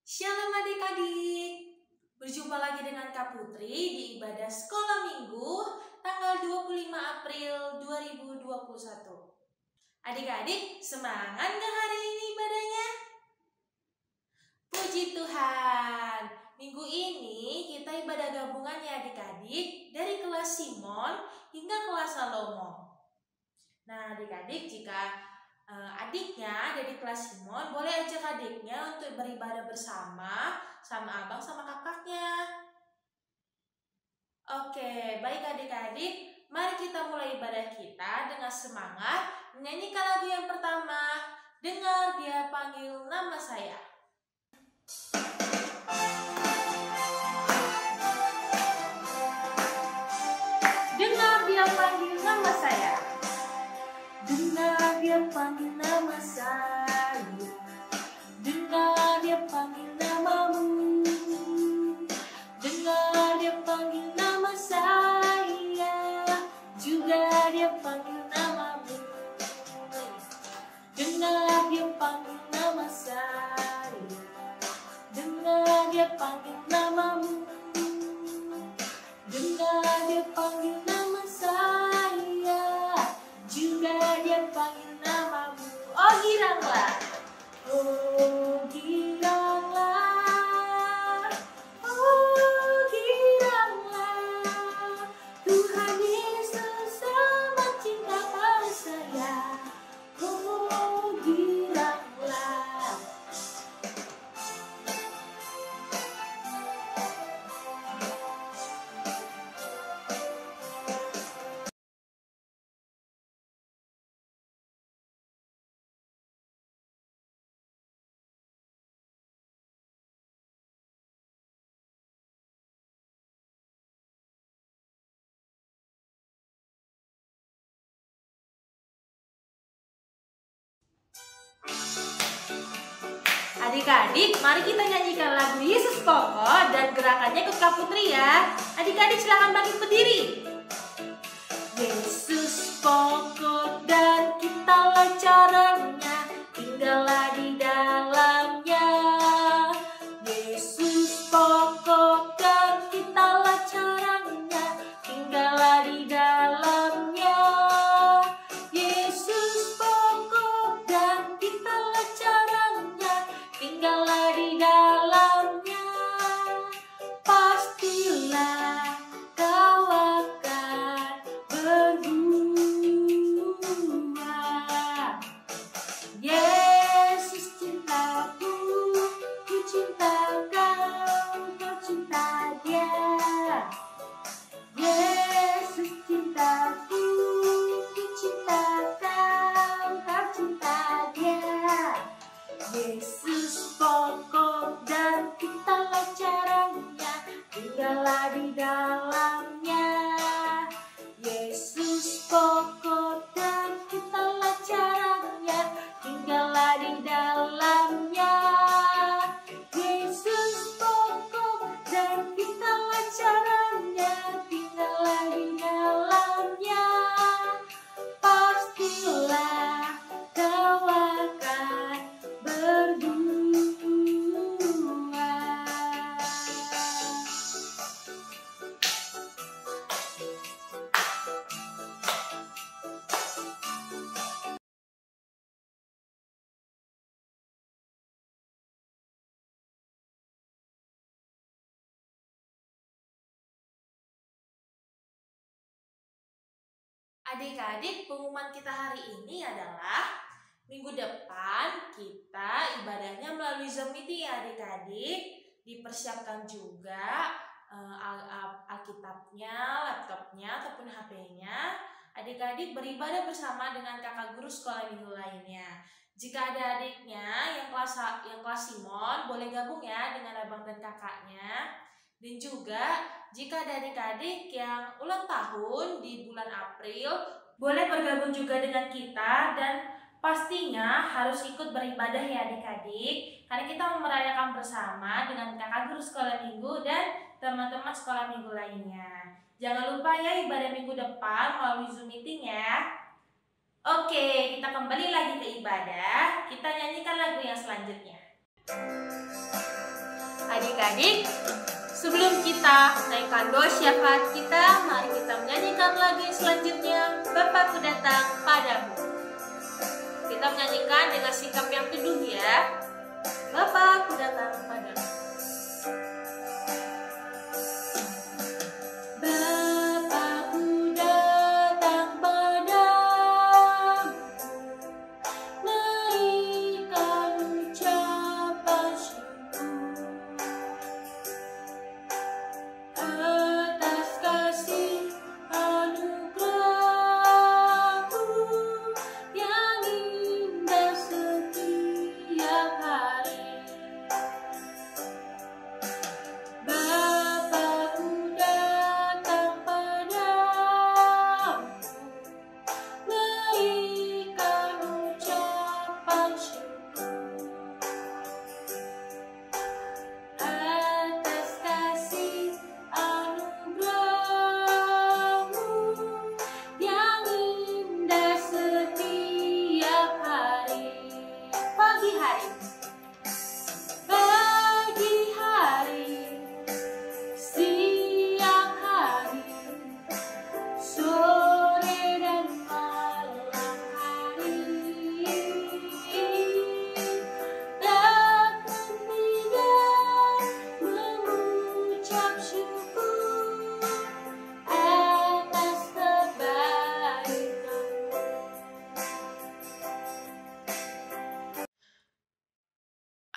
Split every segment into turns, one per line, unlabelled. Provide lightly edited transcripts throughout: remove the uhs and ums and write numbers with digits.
Shalom adik-adik, berjumpa lagi dengan Kak Putri di ibadah sekolah minggu tanggal 25 April 2021. Adik-adik, semangat gak hari ini ibadahnya? Puji Tuhan, minggu ini kita ibadah gabungan ya adik-adik, dari kelas Simon hingga kelas Salomo. Nah adik-adik, jika adiknya ada di kelas Simon, boleh ajak adiknya untuk beribadah bersama sama abang sama kakaknya. Oke, baik adik-adik, mari kita mulai ibadah kita dengan semangat menyanyikan lagu yang pertama, Dengar Dia Panggil Nama Saya. Dengar Dia Panggil Nama Saya. Dengar Dia panggil nama saya, dengar Dia panggil namamu, dengar Dia panggil nama saya, juga Dia panggil namamu. Dengar Dia panggil nama saya, dengar Dia panggil namamu, dengar Dia panggil nama saya, juga Dia panggil namamu. Oh giranglah, oh giranglah, oh giranglah, Tuhan Yesus amat cinta pada saya. Oh giranglah. Adik-adik, mari kita nyanyikan lagu Yesus Pokok dan gerakannya ke Kak Putri ya. Adik-adik silahkan bangkit berdiri. Yesus pokok dan kitalah caranya, tinggallah di dalamnya. Yesus pokok dan kitalah caranya, tinggallah di dalamnya. Yesus pokok dan kitalah caranya, tinggallah di dalamnya. Pastilah kau akan berbuah. Yesus cintaku, ku cinta kau, kau cinta Dia. Yesus cintaku, ku cinta kau, kau cinta Dia. Yesus pokok dan kitalah caranya, tinggallah di dalamnya. Yesus pokok dan kitalah caranya, tinggallah di dalamnya. Yesus pokok dan kitalah caranya, tinggallah di dalamnya. Pastilah kau akan berbuah. Adik-adik, pengumuman kita hari ini adalah minggu depan kita ibadahnya melalui Zoom meeting ya adik-adik. Dipersiapkan juga Alkitabnya, laptopnya ataupun HP-nya. Adik-adik beribadah bersama dengan kakak guru sekolah minggu lainnya. Jika ada adiknya yang kelas Simon, boleh gabung ya dengan abang dan kakaknya. Dan juga jika ada adik-adik yang ulang tahun di bulan April, boleh bergabung juga dengan kita dan pastinya harus ikut beribadah ya adik-adik. Karena kita mau merayakan bersama dengan kakak guru sekolah minggu dan teman-teman sekolah minggu lainnya. Jangan lupa ya ibadah minggu depan melalui Zoom meeting ya. Oke, kita kembali lagi ke ibadah. Kita nyanyikan lagu yang selanjutnya. Adik-adik, sebelum kita naikkan doa syafaat kita, mari kita menyanyikan lagu selanjutnya, Bapa ku datang padamu. Kita menyanyikan dengan sikap yang teduh ya. Bapa ku datang padamu.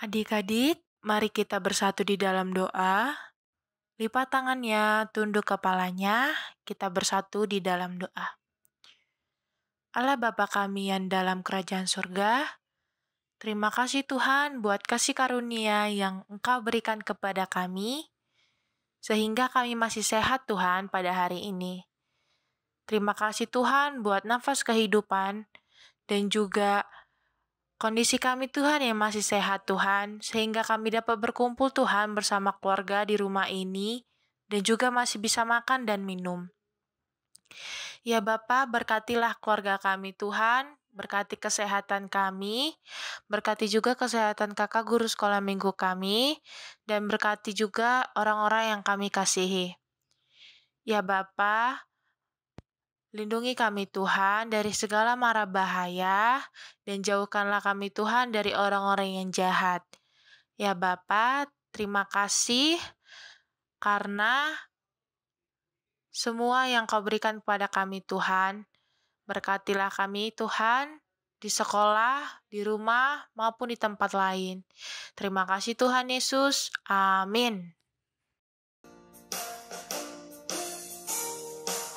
Adik-adik, mari kita bersatu di dalam doa. Lipat tangannya, tunduk kepalanya, kita bersatu di dalam doa. Allah Bapa kami yang dalam kerajaan surga, terima kasih Tuhan buat kasih karunia yang Engkau berikan kepada kami, sehingga kami masih sehat Tuhan pada hari ini. Terima kasih Tuhan buat nafas kehidupan dan juga kondisi kami Tuhan yang masih sehat Tuhan, sehingga kami dapat berkumpul Tuhan bersama keluarga di rumah ini, dan juga masih bisa makan dan minum. Ya Bapa, berkatilah keluarga kami Tuhan, berkati kesehatan kami, berkati juga kesehatan kakak guru sekolah minggu kami, dan berkati juga orang-orang yang kami kasihi. Ya Bapa, lindungi kami Tuhan dari segala mara bahaya, dan jauhkanlah kami Tuhan dari orang-orang yang jahat. Ya Bapa, terima kasih karena semua yang Kau berikan kepada kami Tuhan. Berkatilah kami Tuhan di sekolah, di rumah, maupun di tempat lain. Terima kasih Tuhan Yesus. Amin.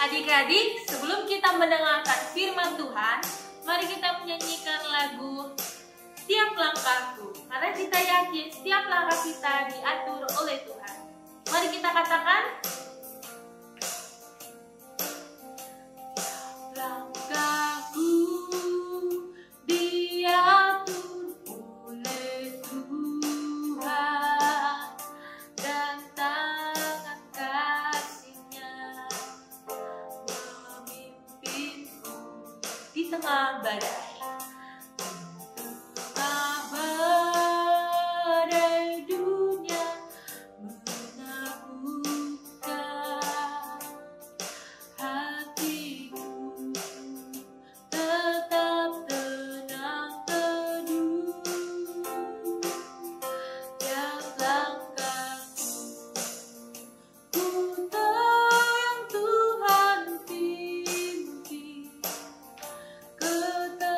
Adik-adik, sebelum kita mendengarkan firman Tuhan, mari kita menyanyikan lagu Setiap Langkahku. Karena kita yakin setiap langkah kita diatur oleh Tuhan. Mari kita katakan, langkahku diatur oleh Tuhan, dan tangan kasih-Nya memimpinku di tengah badai.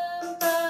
Tempat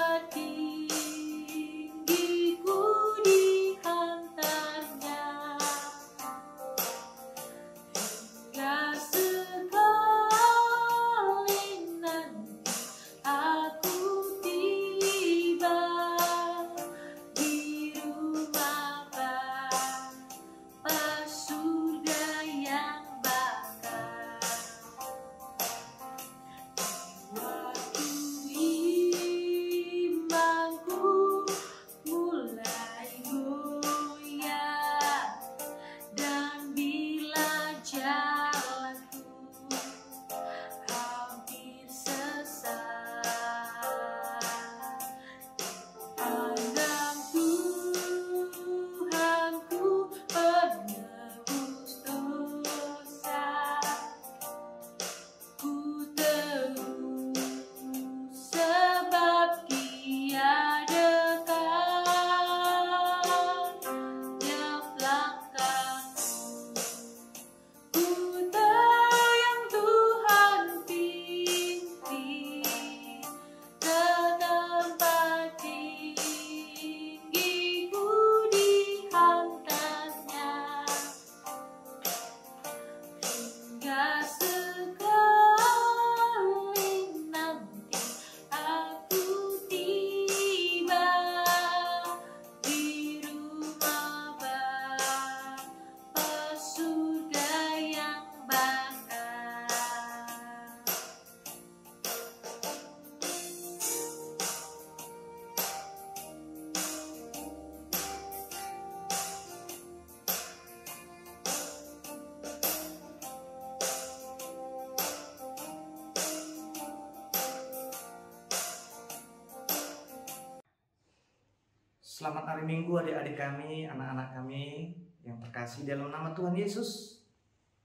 Selamat hari Minggu adik-adik kami, anak-anak kami yang terkasih dalam nama Tuhan Yesus.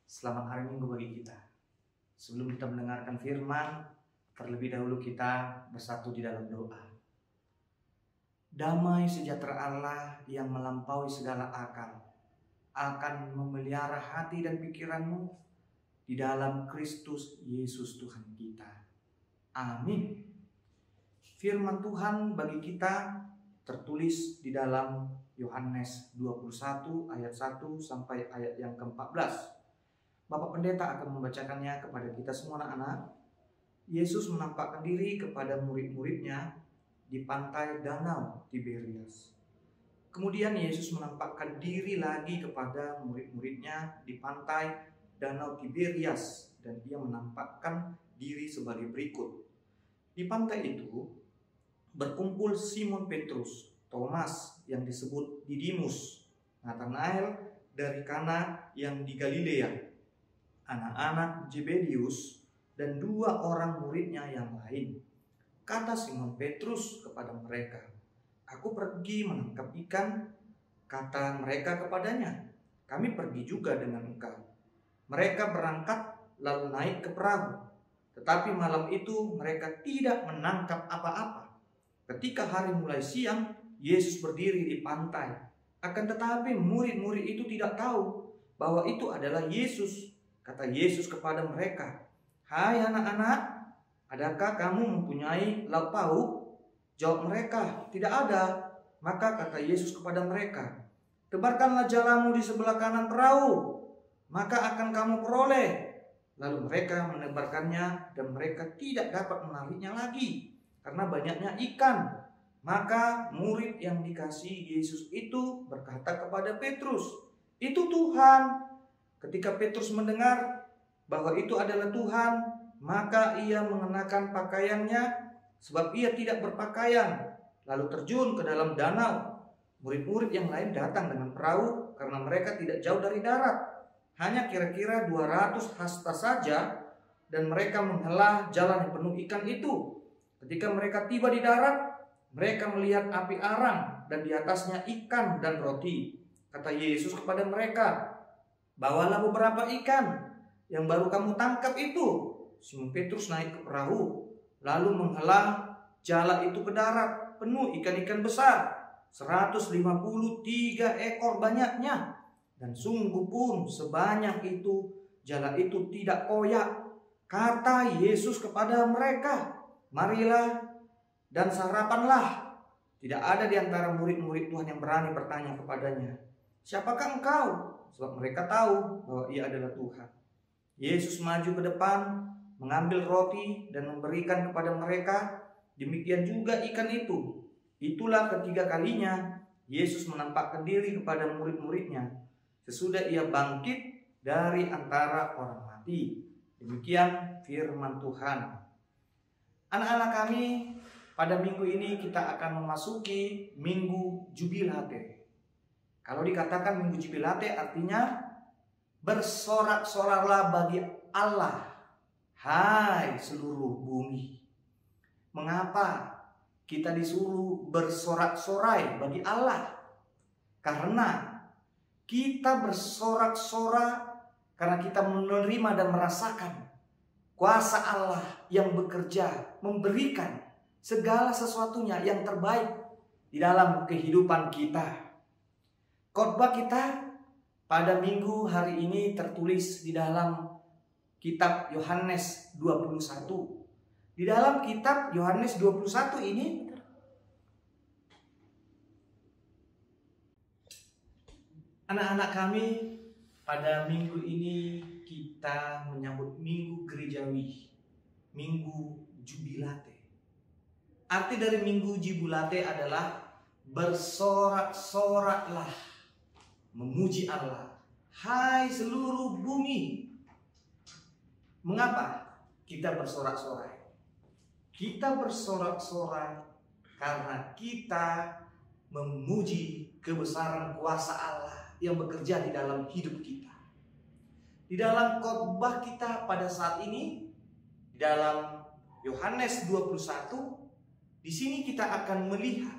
Selamat hari Minggu bagi kita. Sebelum kita mendengarkan firman, terlebih dahulu kita bersatu di dalam doa. Damai sejahtera Allah yang melampaui segala akal akan memelihara hati dan pikiranmu di dalam Kristus Yesus Tuhan kita. Amin. Firman Tuhan bagi kita tertulis di dalam Yohanes 21 ayat 1 sampai ayat yang ke-14. Bapak Pendeta akan membacakannya kepada kita semua anak-anak. Yesus menampakkan diri kepada murid-muridnya di pantai Danau Tiberias. Kemudian Yesus menampakkan diri lagi kepada murid-muridnya di pantai Danau Tiberias dan dia menampakkan diri sebagai berikut. Di pantai itu berkumpul Simon Petrus, Thomas yang disebut Didimus, Nathanael dari Kana yang di Galilea, anak-anak Zebedius, dan 2 orang muridnya yang lain. Kata Simon Petrus kepada mereka, "Aku pergi menangkap ikan." Kata mereka kepadanya, "Kami pergi juga dengan engkau." Mereka berangkat lalu naik ke perahu. Tetapi malam itu mereka tidak menangkap apa-apa. Ketika hari mulai siang, Yesus berdiri di pantai. Akan tetapi murid-murid itu tidak tahu bahwa itu adalah Yesus. Kata Yesus kepada mereka, "Hai anak-anak, adakah kamu mempunyai lauk pauk?" Jawab mereka, "Tidak ada." Maka kata Yesus kepada mereka, "Tebarkanlah jalamu di sebelah kanan perahu, maka akan kamu peroleh." Lalu mereka menebarkannya dan mereka tidak dapat menariknya lagi karena banyaknya ikan. Maka murid yang dikasihi Yesus itu berkata kepada Petrus, "Itu Tuhan." Ketika Petrus mendengar bahwa itu adalah Tuhan, maka ia mengenakan pakaiannya sebab ia tidak berpakaian, lalu terjun ke dalam danau. Murid-murid yang lain datang dengan perahu karena mereka tidak jauh dari darat, hanya kira-kira 200 hasta saja, dan mereka menghela jalan yang penuh ikan itu. Ketika mereka tiba di darat, mereka melihat api arang dan di atasnya ikan dan roti. Kata Yesus kepada mereka, "Bawalah beberapa ikan yang baru kamu tangkap itu." Simon Petrus naik ke perahu, lalu menghela jala itu ke darat, penuh ikan-ikan besar, 153 ekor banyaknya. Dan sungguh pun sebanyak itu, jala itu tidak koyak. Kata Yesus kepada mereka, "Marilah dan sarapanlah." Tidak ada di antara murid-murid Tuhan yang berani bertanya kepadanya, "Siapakah engkau?" Sebab mereka tahu bahwa ia adalah Tuhan. Yesus maju ke depan, mengambil roti dan memberikan kepada mereka. Demikian juga ikan itu. Itulah ketiga kalinya Yesus menampakkan diri kepada murid-muridnya sesudah ia bangkit dari antara orang mati. Demikian firman Tuhan. Anak-anak kami, pada minggu ini kita akan memasuki Minggu Jubilate. Kalau dikatakan Minggu Jubilate artinya bersorak-sorarlah bagi Allah, hai seluruh bumi. Mengapa kita disuruh bersorak-sorai bagi Allah? Karena kita bersorak-sorai karena kita menerima dan merasakan kuasa Allah yang bekerja, memberikan segala sesuatunya yang terbaik di dalam kehidupan kita. Khotbah kita pada minggu hari ini tertulis di dalam kitab Yohanes 21. Di dalam kitab Yohanes 21 ini anak-anak kami, pada minggu ini kita menyambut Minggu Gerejawi, Minggu Jubilate. Arti dari Minggu Jubilate adalah bersorak-soraklah, memuji Allah, hai seluruh bumi. Mengapa kita bersorak-sorai? Kita bersorak-sorai karena kita memuji kebesaran kuasa Allah yang bekerja di dalam hidup kita. Di dalam khotbah kita pada saat ini, di dalam Yohanes 21, di sini kita akan melihat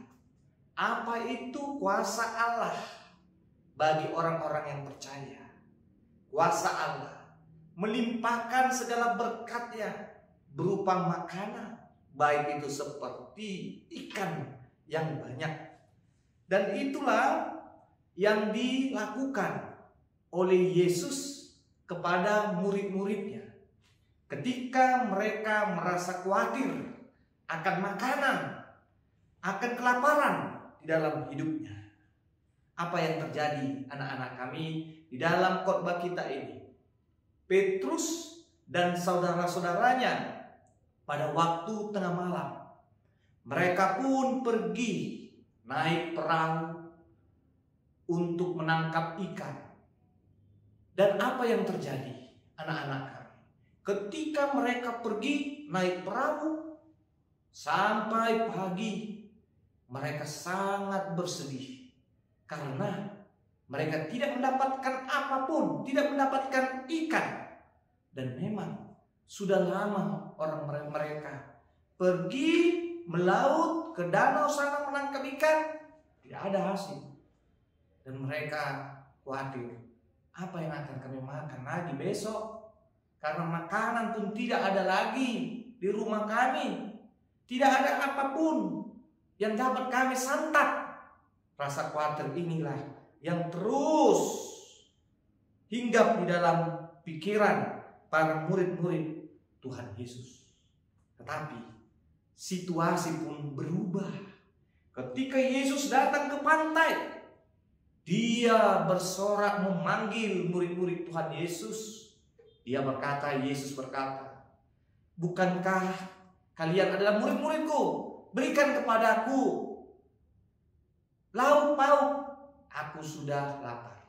Apa itu kuasa Allah bagi orang-orang yang percaya? Kuasa Allah melimpahkan segala berkat-Nya berupa makanan, baik itu seperti ikan yang banyak. Dan itulah yang dilakukan oleh Yesus kepada murid-muridnya ketika mereka merasa khawatir akan makanan, akan kelaparan di dalam hidupnya. Apa yang terjadi anak-anak kami di dalam khotbah kita ini? Petrus dan saudara-saudaranya pada waktu tengah malam, mereka pun pergi naik perahu untuk menangkap ikan. Dan apa yang terjadi anak-anak kami? Ketika mereka pergi naik perahu sampai pagi, mereka sangat bersedih karena mereka tidak mendapatkan apapun, tidak mendapatkan ikan. Dan memang sudah lama orang mereka pergi melaut ke danau sana menangkap ikan, tidak ada hasil. Dan mereka khawatir, apa yang akan kami makan lagi besok? Karena makanan pun tidak ada lagi di rumah kami. Tidak ada apapun yang dapat kami santap. Rasa khawatir inilah yang terus hinggap di dalam pikiran para murid-murid Tuhan Yesus. Tetapi situasi pun berubah. Ketika Yesus datang ke pantai, Dia bersorak memanggil murid-murid Tuhan Yesus. Yesus berkata, bukankah kalian adalah murid-muridku? Berikan kepadaku lauk pauk, aku sudah lapar.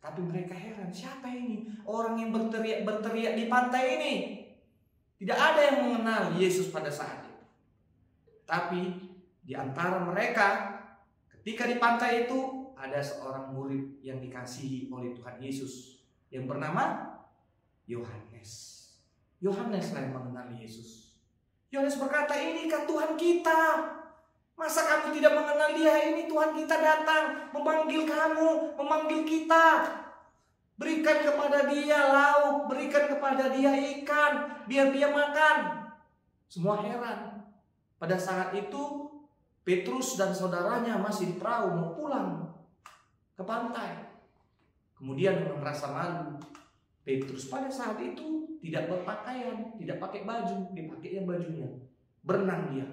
Tapi mereka heran, siapa ini? Orang yang berteriak di pantai ini. Tidak ada yang mengenal Yesus pada saat itu. Tapi di antara mereka, ketika di pantai itu, ada seorang murid yang dikasihi oleh Tuhan Yesus yang bernama Yohanes. Yohaneslah yang mengenal Yesus. Yohanes berkata, ini kan Tuhan kita. Masa kamu tidak mengenal Dia? Ini Tuhan kita datang memanggil kamu, memanggil kita. Berikan kepada Dia lauk, berikan kepada Dia ikan, biar Dia makan. Semua heran. Pada saat itu Petrus dan saudaranya masih di perahu mau pulang ke pantai. Kemudian dengan rasa malu, Petrus pada saat itu tidak berpakaian, tidak pakai baju, dipakainya bajunya. Berenang dia,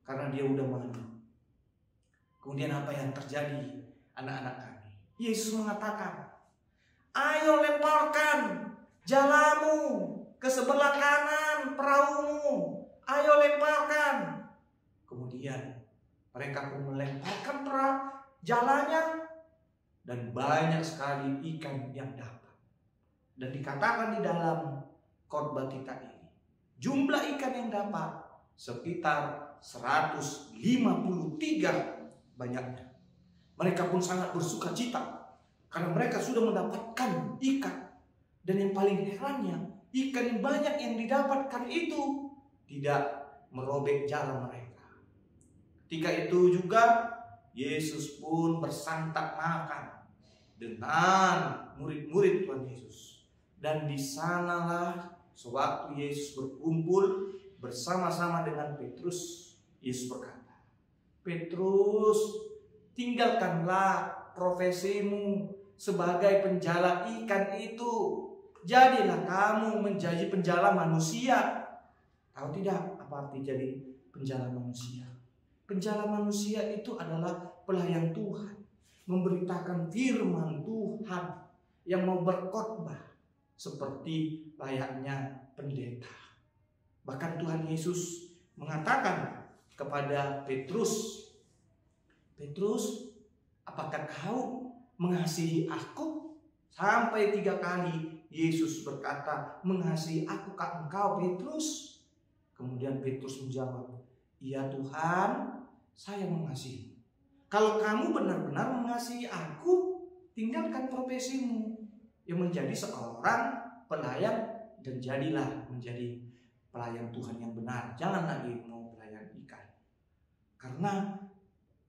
karena dia udah malu. Kemudian apa yang terjadi anak-anak kami? Yesus mengatakan, ayo lemparkan jalamu ke sebelah kanan perahumu. Ayo lemparkan. Kemudian mereka pun melemparkan jalannya dan banyak sekali ikan yang dapat. Dan dikatakan di dalam khotbah kita ini, jumlah ikan yang dapat sekitar 153 banyaknya. Mereka pun sangat bersuka cita karena mereka sudah mendapatkan ikan. Dan yang paling herannya, ikan yang banyak yang didapatkan itu tidak merobek jalan mereka. Ketika itu juga Yesus pun bersantap makan dengan murid-murid Tuhan Yesus. Dan di sanalah sewaktu Yesus berkumpul bersama-sama dengan Petrus, Yesus berkata, Petrus, tinggalkanlah profesimu sebagai penjala ikan itu. Jadilah kamu menjadi penjala manusia. Tahu tidak apa arti jadi penjala manusia? Penjala manusia itu adalah pelayan Tuhan, memberitakan firman Tuhan, yang mau berkhotbah seperti layaknya pendeta. Bahkan Tuhan Yesus mengatakan kepada Petrus, Petrus, apakah kau mengasihi aku? Sampai 3 kali Yesus berkata, mengasihi aku kah engkau Petrus? Kemudian Petrus menjawab, iya Tuhan, saya mengasihi. Kalau kamu benar-benar mengasihi aku, tinggalkan profesimu yang menjadi seorang pelayan dan jadilah menjadi pelayan Tuhan yang benar. Jangan lagi mau pelayan ikan. Karena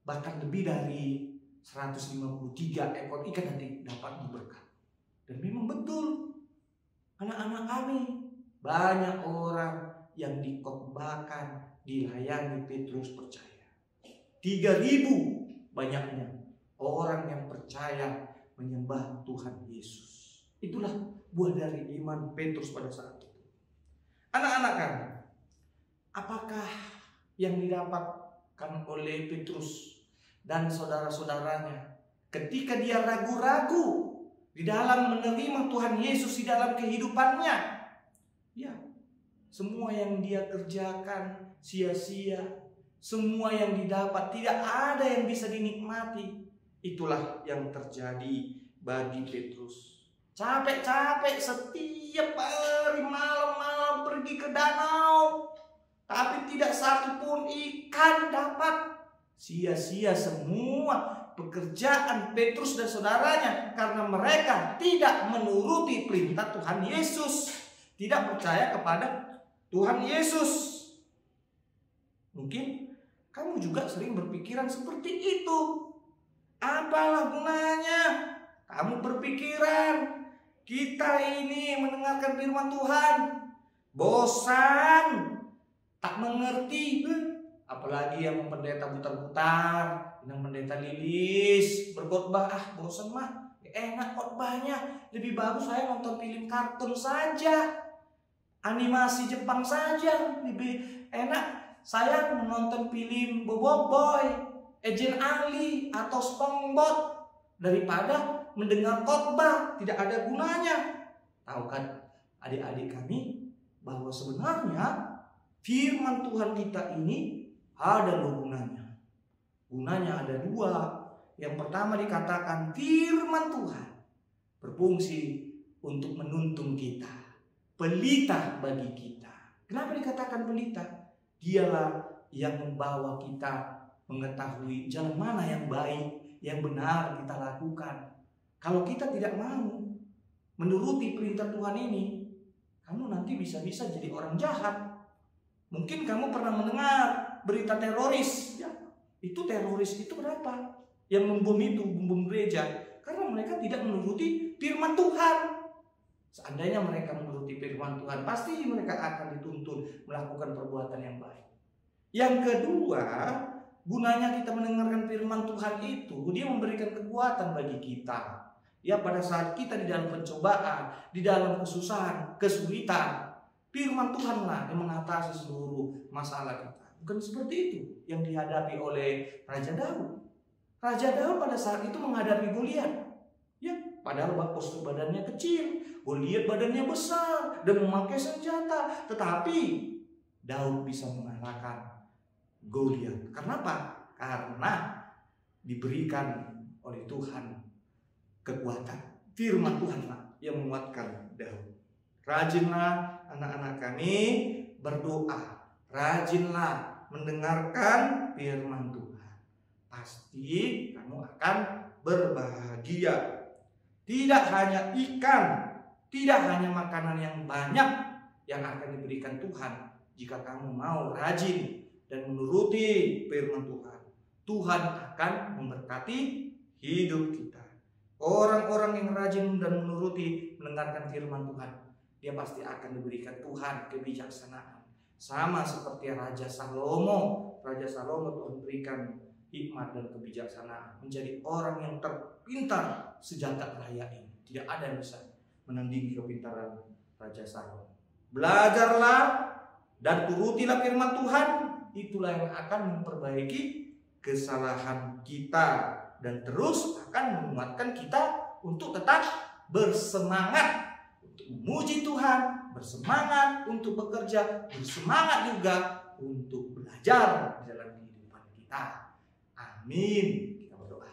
bahkan lebih dari 153 ekor ikan nanti dapat diberkat. Dan memang betul, anak-anak kami banyak orang yang dikhotbahkan, dilayani Petrus percaya. 3.000 banyaknya orang yang percaya menyembah Tuhan Yesus. Itulah buah dari iman Petrus pada saat itu. Anak-anak kami, apakah yang didapatkan oleh Petrus dan saudara-saudaranya ketika dia ragu-ragu di dalam menerima Tuhan Yesus di dalam kehidupannya? Ya, semua yang dia kerjakan sia-sia, semua yang didapat tidak ada yang bisa dinikmati. Itulah yang terjadi bagi Petrus. Capek-capek setiap hari malam-malam pergi ke danau, tapi tidak satu pun ikan dapat. Sia-sia semua pekerjaan Petrus dan saudaranya karena mereka tidak menuruti perintah Tuhan Yesus, tidak percaya kepada Tuhan Yesus. Mungkin kamu juga sering berpikiran seperti itu. Apalah gunanya kamu berpikiran kita ini mendengarkan firman Tuhan, bosan, tak mengerti. Apalagi yang pendeta putar-putar, yang pendeta lilis berkhotbah, bosan mah, enak khotbahnya, lebih bagus saya nonton film kartun saja, animasi Jepang saja, lebih enak saya menonton film Boboiboy, Agent Ali atau SpongeBob daripada mendengar khotbah tidak ada gunanya. Tahu kan adik-adik kami bahwa sebenarnya firman Tuhan kita ini ada gunanya. Gunanya ada dua. Yang pertama dikatakan firman Tuhan berfungsi untuk menuntun kita, pelita bagi kita. Kenapa dikatakan pelita? Dialah yang membawa kita mengetahui jalan mana yang baik, yang benar kita lakukan. Kalau kita tidak mau menuruti perintah Tuhan ini, kamu nanti bisa-bisa jadi orang jahat. Mungkin kamu pernah mendengar berita teroris, ya. Itu teroris itu kenapa? Yang membom itu, membom gereja, karena mereka tidak menuruti firman Tuhan. Seandainya mereka menuruti firman Tuhan, pasti mereka akan dituntun melakukan perbuatan yang baik. Yang kedua, gunanya kita mendengarkan firman Tuhan itu, dia memberikan kekuatan bagi kita. Ya, pada saat kita di dalam pencobaan, di dalam kesusahan, kesulitan, firman Tuhanlah yang mengatasi seluruh masalah kita. Bukan seperti itu yang dihadapi oleh Raja Daud. Raja Daud pada saat itu menghadapi Goliat. Ya, padahal postur badannya kecil, Goliat badannya besar dan memakai senjata, tetapi Daud bisa mengalahkan Goliat. Kenapa? Karena diberikan oleh Tuhan kekuatan. Firman Tuhanlah yang menguatkan Daud. Rajinlah anak-anak kami berdoa. Rajinlah mendengarkan firman Tuhan. Pasti kamu akan berbahagia. Tidak hanya ikan, tidak hanya makanan yang banyak yang akan diberikan Tuhan jika kamu mau rajin dan menuruti firman Tuhan. Tuhan akan memberkati hidup kita. Orang-orang yang rajin dan menuruti mendengarkan firman Tuhan, dia pasti akan diberikan Tuhan kebijaksanaan. Sama seperti Raja Salomo. Raja Salomo Tuhan berikan hikmat dan kebijaksanaan, menjadi orang yang terpintar sejagat raya ini. Tidak ada yang bisa menandingi kepintaran Raja Salomo. Belajarlah dan turutilah firman Tuhan. Itulah yang akan memperbaiki kesalahan kita dan terus akan menguatkan kita untuk tetap bersemangat untuk memuji Tuhan, bersemangat untuk bekerja, bersemangat juga untuk belajar di dalam kehidupan kita. Amin. Kita berdoa.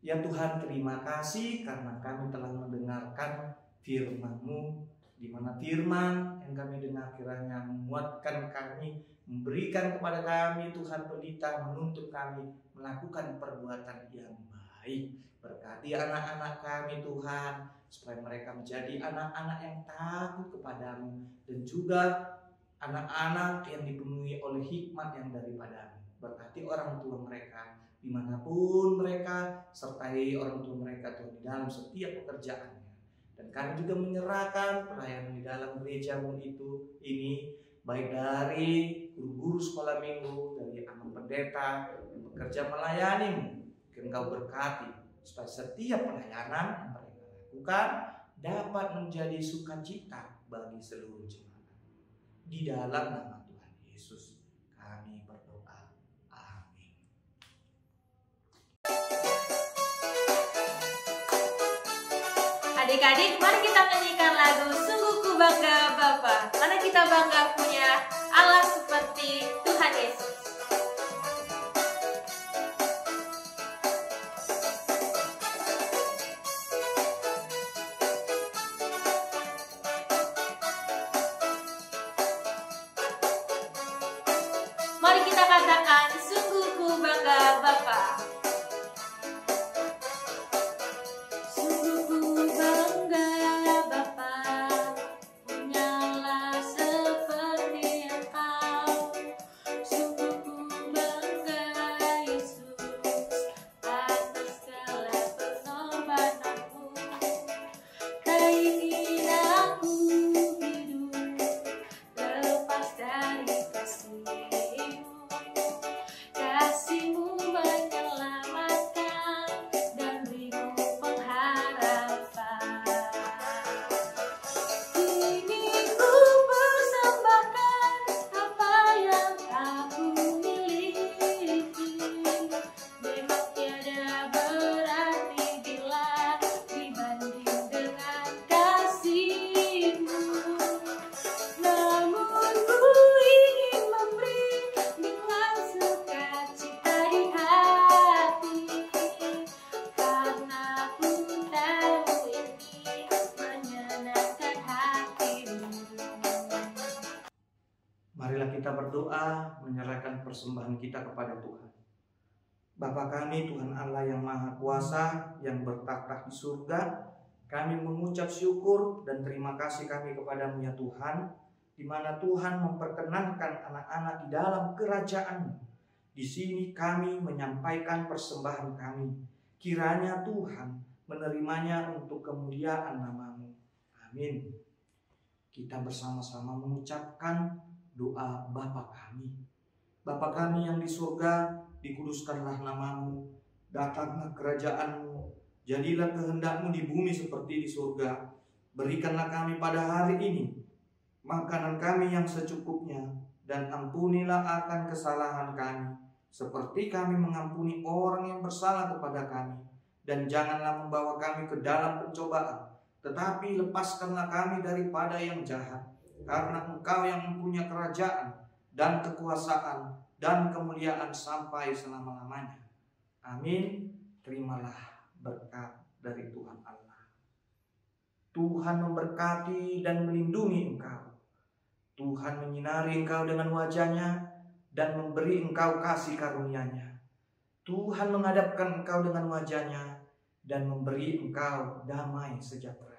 Ya Tuhan, terima kasih karena kami telah mendengarkan firman-Mu, di mana firman yang kami dengar kiranya menguatkan kami, memberikan kepada kami Tuhan pelita, menuntut kami melakukan perbuatan yang baik. Berkati anak-anak kami Tuhan, supaya mereka menjadi anak-anak yang takut kepadamu, dan juga anak-anak yang dipenuhi oleh hikmat yang daripada-Mu. Berkati orang tua mereka dimanapun mereka, sertai orang tua mereka Tuhan di dalam setiap pekerjaannya. Dan kami juga menyerahkan pelayanan di dalam gereja-Mu ini baik dari guru-guru sekolah minggu, dari anak pendeta yang bekerja melayani-Mu. Engkau berkati supaya setiap pelayanan yang mereka lakukan dapat menjadi sukacita bagi seluruh jemaat. Di dalam nama Tuhan Yesus kami berdoa. Amin.
Adik-adik, mari kita nyanyikan lagu Sungguh Ku Bangga Bapa, karena kita bangga punya Allah seperti Tuhan Yesus. Mari kita katakan, sungguh ku bangga Bapa. Sungguh ku bangga Bapa, punyalah seperti Engkau. Sungguh ku bangga Yesus, atas segala pengorbananmu. Tak ingin aku hidup lepas dari kasih-Mu. Kasih-Mu menyelamatkan dan berimu pengharapan. Ingin ku persembahkan apa yang aku miliki. Memang tiada berarti bila dibanding dengan kasih-Mu. Namun ku ingin memberi dengan sukacita di hati, karena ku tahu ini menyenangkan hati-Mu.
Marilah kita berdoa menyerahkan persembahan kita kepada Tuhan. Bapa kami, Tuhan Allah yang Maha Kuasa, yang bertakhta di surga, kami mengucap syukur dan terima kasih kami kepadamu ya Tuhan, di mana Tuhan memperkenankan anak-anak di dalam kerajaan-Mu. Di sini kami menyampaikan persembahan kami. Kiranya Tuhan menerimanya untuk kemuliaan nama-Mu. Amin. Kita bersama-sama mengucapkan doa Bapa kami. Bapa kami yang di surga, dikuduskanlah nama-Mu, datanglah kerajaan-Mu, jadilah kehendak-Mu di bumi seperti di surga. Berikanlah kami pada hari ini makanan kami yang secukupnya, dan ampunilah akan kesalahan kami, seperti kami mengampuni orang yang bersalah kepada kami. Dan janganlah membawa kami ke dalam pencobaan, tetapi lepaskanlah kami daripada yang jahat. Karena Engkau yang mempunyai kerajaan dan kekuasaan dan kemuliaan sampai selama-lamanya. Amin. Terimalah berkat dari Tuhan Allah. Tuhan memberkati dan melindungi engkau. Tuhan menyinari engkau dengan wajah-Nya dan memberi engkau kasih karunia-Nya. Tuhan menghadapkan engkau dengan wajah-Nya dan memberi engkau damai sejahtera.